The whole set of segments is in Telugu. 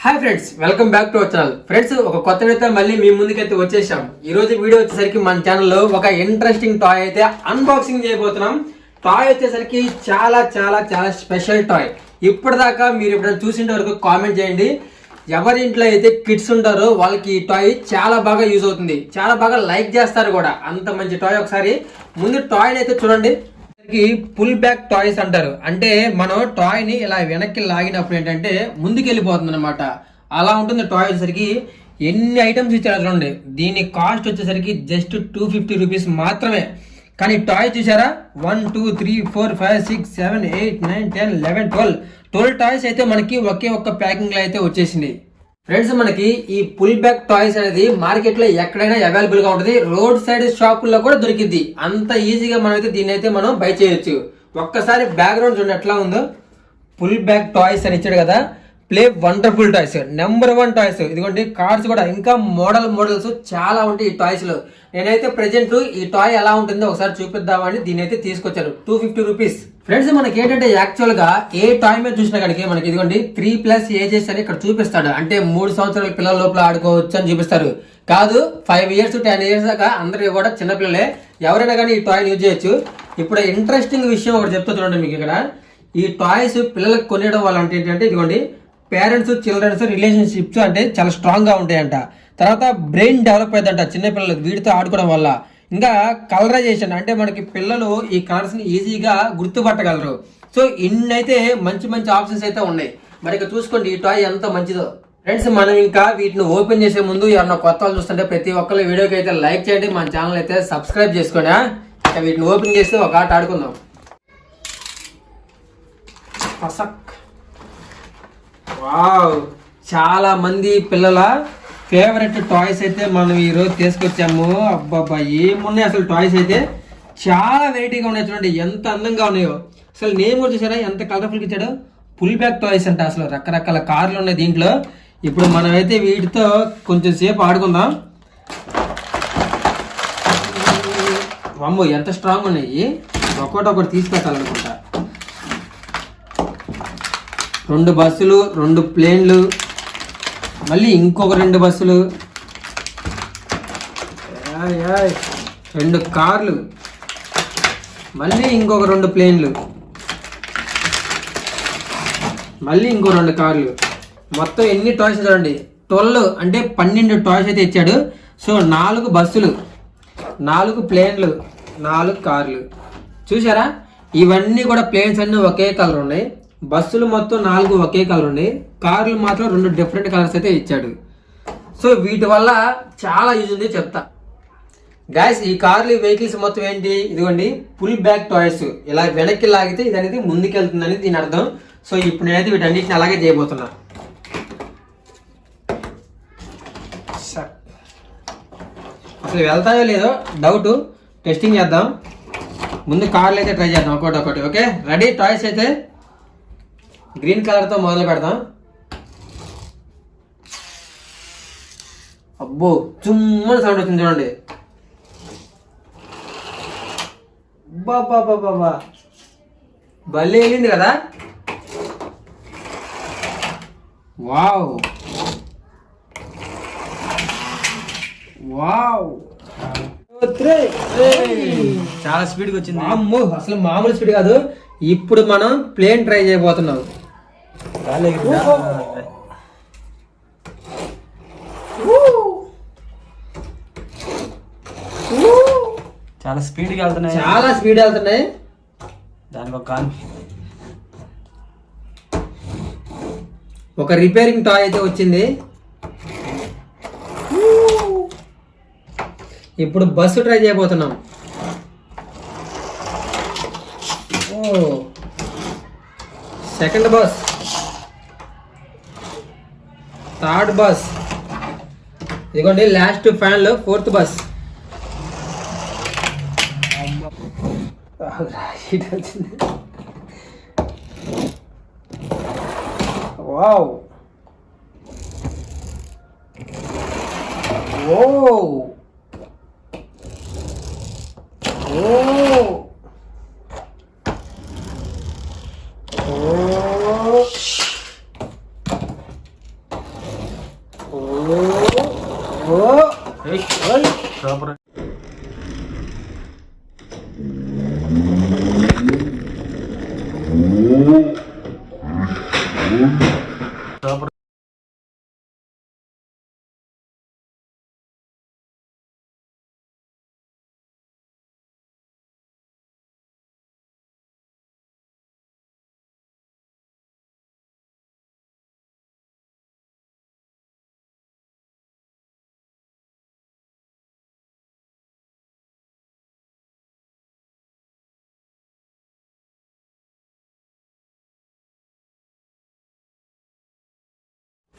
Hi friends, welcome back to our channel. Friends, ఒక కొత్త వీడియోతో మళ్ళీ మీ ముందుకైతే వచ్చేసాం. ఈ రోజు వీడియో వచ్చేసరికి మన ఛానల్లో ఒక ఇంట్రెస్టింగ్ టాయ్ అయితే అన్బాక్సింగ్ చేయబోతున్నాం. టాయ్ వచ్చేసరికి చాలా చాలా చాలా స్పెషల్ టాయ్. ఇప్పటిదాకా మీరు ఎప్పుడైనా చూసిండే వరకు కామెంట్ చేయండి. ఎవరి ఇంట్లో అయితే కిడ్స్ ఉంటారో వాళ్ళకి ఈ టాయ్ చాలా బాగా యూజ్ అవుతుంది, చాలా బాగా లైక్ చేస్తారు కూడా. అంత మంచి టాయ్. ఒకసారి ముందు టాయ్ అయితే చూడండి. పుల్ బ్యాక్ టాయ్స్ అంటారు. అంటే మనం టాయ్ ని ఇలా వెనక్కి లాగినప్పుడు ఏంటంటే ముందుకు వెళ్ళిపోతుంది అనమాట. అలా ఉంటుంది టాయ్ వచ్చేసరికి. ఎన్ని ఐటమ్స్ ఇచ్చారు చూడండి. దీని కాస్ట్ వచ్చేసరికి జస్ట్ 250 రూపీస్ మాత్రమే. కానీ టాయ్ చూసారా, 1 2 3 4 5 6 7 8 9 10 11 12 టాయ్స్ అయితే మనకి ఒకే ఒక్క ప్యాకింగ్ లో అయితే వచ్చేసింది. ఫ్రెండ్స్, మనకి ఈ పుల్ బ్యాక్ టాయ్స్ అనేది మార్కెట్ లో ఎక్కడైనా అవైలబుల్ గా ఉంటుంది. రోడ్ సైడ్ షాపుల్లో కూడా దొరికిద్ది. అంత ఈజీగా మనమైతే దీన్ని అయితే మనం బై చేయొచ్చు. ఒక్కసారి బ్యాక్గ్రౌండ్ చూడండి ఎట్లా ఉందో. పుల్ బ్యాక్ టాయ్స్ అని ఇచ్చాడు కదా. Play wonderful toys, number 1 toys. ఇదిగోండి కార్డ్స్ కూడా ఇంకా మోడల్స్ చాలా ఉంటాయి ఈ టాయ్స్ లో. నేనైతే ప్రెజెంట్ ఈ టాయ్ ఎలా ఉంటుందో ఒకసారి చూపిద్దామని దీని అయితే తీసుకొచ్చాను. 250 రూపీస్. ఫ్రెండ్స్, మనకి ఏంటంటే యాక్చువల్ గా ఏ టాయ్ మీద చూసినా కనుక మనకి ఇదిగోండి 3+ ఏజెస్ అని ఇక్కడ చూపిస్తాడు. అంటే 3 సంవత్సరాల పిల్లల లోపల ఆడుకోవచ్చు అని చూపిస్తారు. కాదు, 5 ఇయర్స్ 10 ఇయర్స్ దాకా అందరూ కూడా చిన్నపిల్లలే. ఎవరైనా కానీ ఈ టాయ్ యూజ్ చేయొచ్చు. ఇప్పుడు ఇంట్రెస్టింగ్ విషయం ఒకటి చెప్తా చూడండి మీకు. ఇక్కడ ఈ టాయ్స్ పిల్లలకు కొనేయడం వల్ల అంటే ఏంటంటే ఇదిగోండి పేరెంట్స్ చిల్డ్రన్స్ రిలేషన్షిప్స్ అంటే చాలా స్ట్రాంగ్ గా ఉంటాయంట. తర్వాత బ్రెయిన్ డెవలప్ అయ్యిందంట చిన్నపిల్లలకు వీటితో ఆడుకోవడం వల్ల. ఇంకా కలరైజేషన్ అంటే మనకి పిల్లలు ఈ కలర్స్ ని ఈజీగా గుర్తుపట్టగలరు. సో ఇన్నైతే మంచి మంచి ఆప్షన్స్ అయితే ఉన్నాయి. మరి ఇక చూసుకోండి ఈ టాయ్ ఎంత మంచిదో. ఫ్రెండ్స్, మనం ఇంకా వీటిని ఓపెన్ చేసే ముందు ఎవరన్నా కొత్త వాళ్ళు చూస్తుంటే ప్రతి ఒక్కరు వీడియోకి అయితే లైక్ చేయండి, మన ఛానల్ అయితే సబ్స్క్రైబ్ చేసుకోండి. ఇక వీటిని ఓపెన్ చేస్తే ఒక ఆట ఆడుకుందాం. వావ్, చాలా మంది పిల్లల ఫేవరెట్ టాయ్స్ అయితే మనం ఈరోజు తీసుకొచ్చాము. అబ్బాబ్బా, ఏమున్నాయి అసలు టాయ్స్ అయితే చాలా వెరైటీగా ఉన్నాయి. చూడండి ఎంత అందంగా ఉన్నాయో. అసలు నేమ్ కూడా చూసారా ఎంత కలర్ఫుల్గా ఇచ్చాడు. పుల్ బ్యాక్ టాయ్స్ అంటే అసలు రకరకాల కార్లు ఉన్నాయి దీంట్లో. ఇప్పుడు మనం అయితే వీటితో కొంచెం సేపు ఆడుకుందాం. అమ్మో, ఎంత స్ట్రాంగ్ ఉన్నాయి. ఒకటి తీసుకెట్టాలనుకుంటా. 2 బస్సులు, 2 ప్లేన్లు, మళ్ళీ ఇంకొక 2 బస్సులు, 2 కార్లు, మళ్ళీ ఇంకొక 2 ప్లేన్లు, మళ్ళీ ఇంకో 2 కార్లు. మొత్తం ఎన్ని టాయ్స్ చూడండి. 12 అంటే 12 టాయ్స్ అయితే ఇచ్చాడు. సో 4 బస్సులు, 4 ప్లేన్లు, 4 కార్లు. చూసారా, ఇవన్నీ కూడా ప్లేన్స్ అన్ని ఒకే కలర్ ఉన్నాయి. బస్సులు మొత్తం 4 ఒకే కలర్ ఉన్నాయి. కార్లు మాత్రం 2 డిఫరెంట్ కలర్స్ అయితే ఇచ్చాడు. సో వీటి వల్ల చాలా యూజ్ ఉంది చెప్తా. గైస్, ఈ కార్లు వెహికల్స్ మొత్తం ఏంటి, ఇదిగోండి పుల్ బ్యాక్ టాయ్స్. ఇలా వెనక్కి లాగితే ఇది అనేది ముందుకు వెళ్తుందని దీని అర్థం. సో ఇప్పుడు నేనైతే వీటన్నిటిని అలాగే చేయబోతున్నా. అసలు వెళ్తాయో లేదో డౌట్, టెస్టింగ్ చేద్దాం. ముందు కార్లు అయితే ట్రై చేద్దాం ఒకటి. Okay, ready. టాయ్స్ అయితే గ్రీన్ కలర్ తో మొదలు పెడదాం. అబ్బో, చుమ్మని సౌండ్ వచ్చింది చూడండి. బాబా, భలే వెళ్ళింది కదా. వావ్ వావ్, చాలా స్పీడ్గా వచ్చింది. అమ్మో, అసలు మామూలు స్పీడ్ కాదు. ఇప్పుడు మనం ప్లేన్ ట్రై చేయబోతున్నాం. చాలా స్పీడ్గా వెళ్తున్నాయి, చాలా స్పీడ్ వెళ్తున్నాయి. దానికి ఒక రిపేరింగ్ టాయ్ అయితే వచ్చింది. ఇప్పుడు బస్సు ట్రై చేయబోతున్నాం. సెకండ్ బస్, థర్డ్ బస్, ఇదిగోండి లాస్ట్ ఫ్యాన్ లో 4th బస్. వావ్, ఓ సూపర్. సూపర్.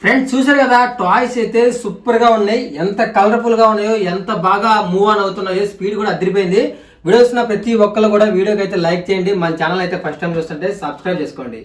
ఫ్రెండ్స్ చూసారు కదా, టాయ్స్ అయితే సూపర్ గా ఉన్నాయి. ఎంత కలర్ఫుల్ గా ఉన్నాయో, ఎంత బాగా మూవ్ ఆన్ అవుతున్నాయో, స్పీడ్ కూడా అదిరిపోయింది. వీడియోస్ ప్రతి ఒక్కరు కూడా వీడియోకి అయితే లైక్ చేయండి. మన ఛానల్ అయితే ఫస్ట్ టైం చూస్తుంటే సబ్స్క్రైబ్ చేసుకోండి.